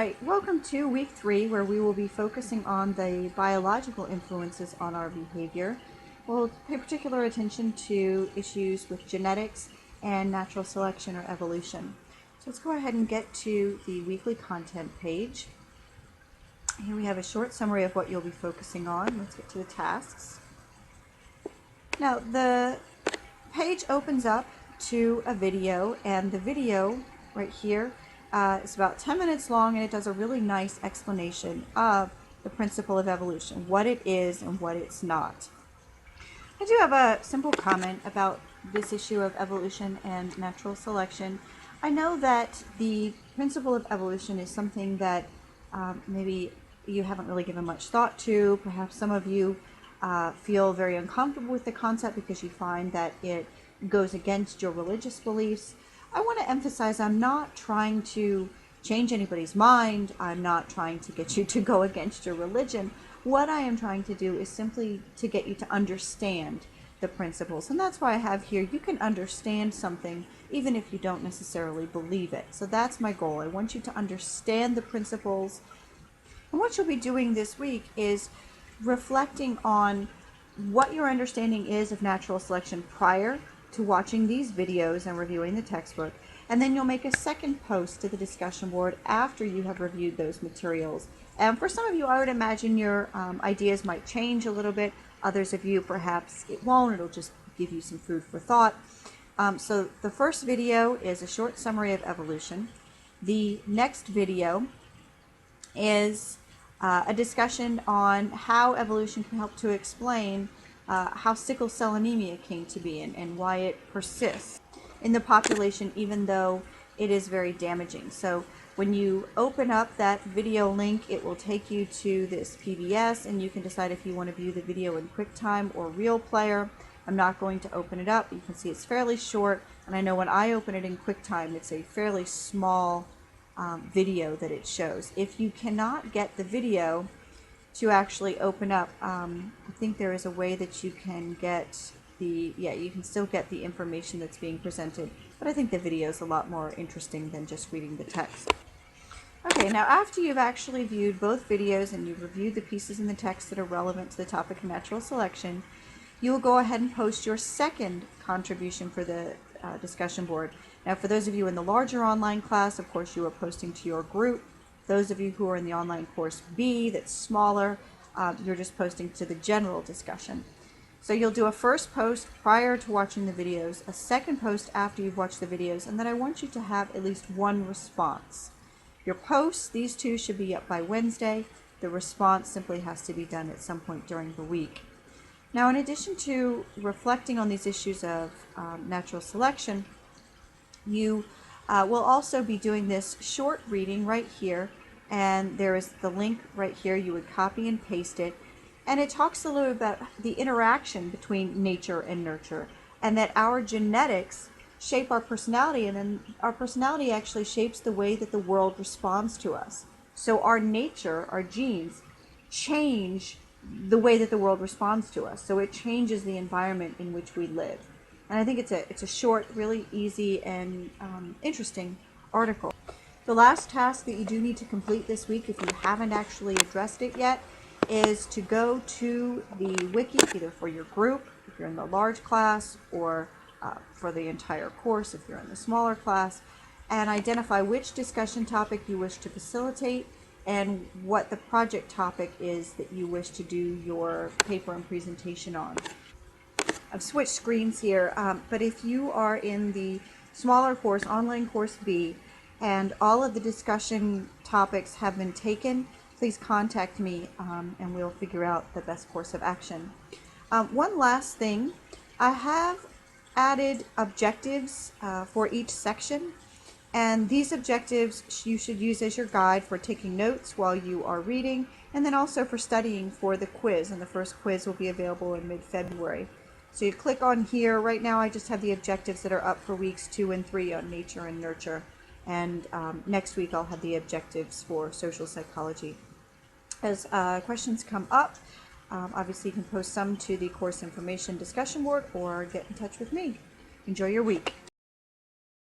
Alright, welcome to week 3, where we will be focusing on the biological influences on our behavior. We'll pay particular attention to issues with genetics and natural selection or evolution. So let's go ahead and get to the weekly content page. Here we have a short summary of what you'll be focusing on. Let's get to the tasks. Now, the page opens up to a video, and the video right here is about 10 minutes long, and it does a really nice explanation of the principle of evolution, what it is and what it's not. I do have a simple comment about this issue of evolution and natural selection. I know that the principle of evolution is something that maybe you haven't really given much thought to. Perhaps some of you feel very uncomfortable with the concept because you find that it goes against your religious beliefs. I want to emphasize I'm not trying to change anybody's mind. I'm not trying to get you to go against your religion. What I am trying to do is simply to get you to understand the principles. And that's why I have here, you can understand something even if you don't necessarily believe it. So that's my goal. I want you to understand the principles. And what you'll be doing this week is reflecting on what your understanding is of natural selection prior to watching these videos and reviewing the textbook, and then you'll make a second post to the discussion board after you have reviewed those materials. And for some of you, I would imagine your ideas might change a little bit. Others of you, perhaps it won't. It'll just give you some food for thought. So the first video is a short summary of evolution. The next video is a discussion on how evolution can help to explain how sickle cell anemia came to be and why it persists in the population even though it is very damaging. So when you open up that video link, it will take you to this PBS, and you can decide if you want to view the video in QuickTime or Real Player. I'm not going to open it up. You can see it's fairly short, and I know when I open it in QuickTime, it's a fairly small video that it shows. If you cannot get the video to actually open up, I think there is a way that you can get you can still get the information that's being presented, but I think the video is a lot more interesting than just reading the text. Okay, now after you've actually viewed both videos and you've reviewed the pieces in the text that are relevant to the topic of natural selection, you will go ahead and post your second contribution for the discussion board. Now, for those of you in the larger online class, of course, you are posting to your group. Those of you who are in the online course B, that's smaller, you're just posting to the general discussion. So you'll do a first post prior to watching the videos, a second post after you've watched the videos, and then I want you to have at least one response. Your posts, these two should be up by Wednesday. The response simply has to be done at some point during the week. Now, in addition to reflecting on these issues of natural selection, you will also be doing this short reading right here, and there is the link right here. You would copy and paste it, and it talks a little about the interaction between nature and nurture, and that our genetics shape our personality, and then our personality actually shapes the way that the world responds to us. So our nature, our genes, change the way that the world responds to us. So it changes the environment in which we live. And I think it's a short, really easy and interesting article. The last task that you do need to complete this week, if you haven't actually addressed it yet, is to go to the wiki, either for your group, if you're in the large class, or for the entire course, if you're in the smaller class, and identify which discussion topic you wish to facilitate and what the project topic is that you wish to do your paper and presentation on. I've switched screens here, but if you are in the smaller course, online course B, and all of the discussion topics have been taken, please contact me and we'll figure out the best course of action. One last thing, I have added objectives for each section, and these objectives you should use as your guide for taking notes while you are reading, and then also for studying for the quiz, and the first quiz will be available in mid-February. So you click on here. Right now I just have the objectives that are up for weeks 2 and 3 on nature and nurture, and next week I'll have the objectives for social psychology. As questions come up, obviously you can post some to the course information discussion board or get in touch with me. Enjoy your week.